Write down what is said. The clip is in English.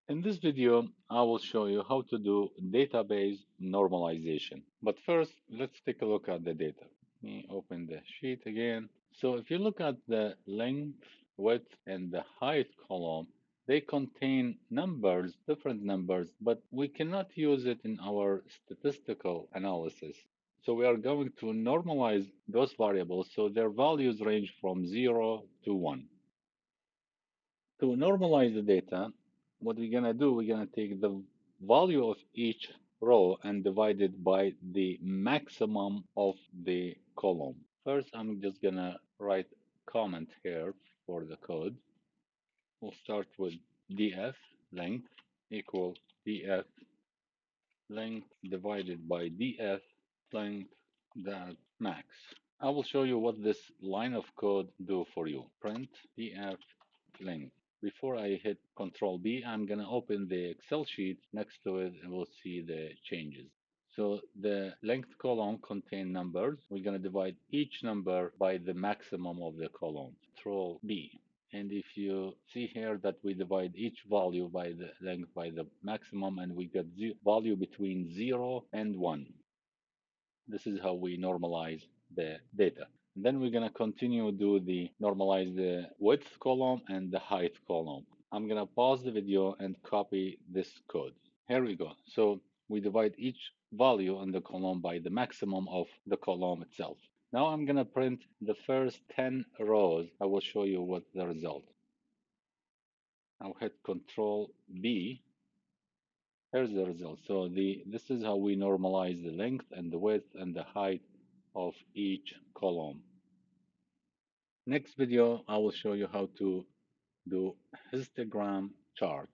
In this video, I will show you how to do database normalization. But first, let's take a look at the data. Let me open the sheet again. So if you look at the length, width, and the height column, they contain numbers, different numbers, but we cannot use it in our statistical analysis. So we are going to normalize those variables so their values range from 0 to 1. To normalize the data, what we're gonna do, we're gonna take the value of each row and divide it by the maximum of the column. First, I'm just gonna write comment here for the code. We'll start with df length equal df length divided by df length that max. I will show you what this line of code do for you. Print df length. Before I hit Control B, I'm going to open the Excel sheet next to it and we'll see the changes. So the length column contain numbers. We're going to divide each number by the maximum of the column. Control B. And if you see here that we divide each value by the length by the maximum and we get the value between 0 and 1. This is how we normalize the data. And then we're going to continue do the normalize the width column and the height column. I'm going to pause the video and copy this code. Here we go. So we divide each value in the column by the maximum of the column itself. Now I'm going to print the first 10 rows. I will show you what the result. I'll hit Control B. Here's the result. So this is how we normalize the length and the width and the height of each column. Next video, I will show you how to do histogram chart.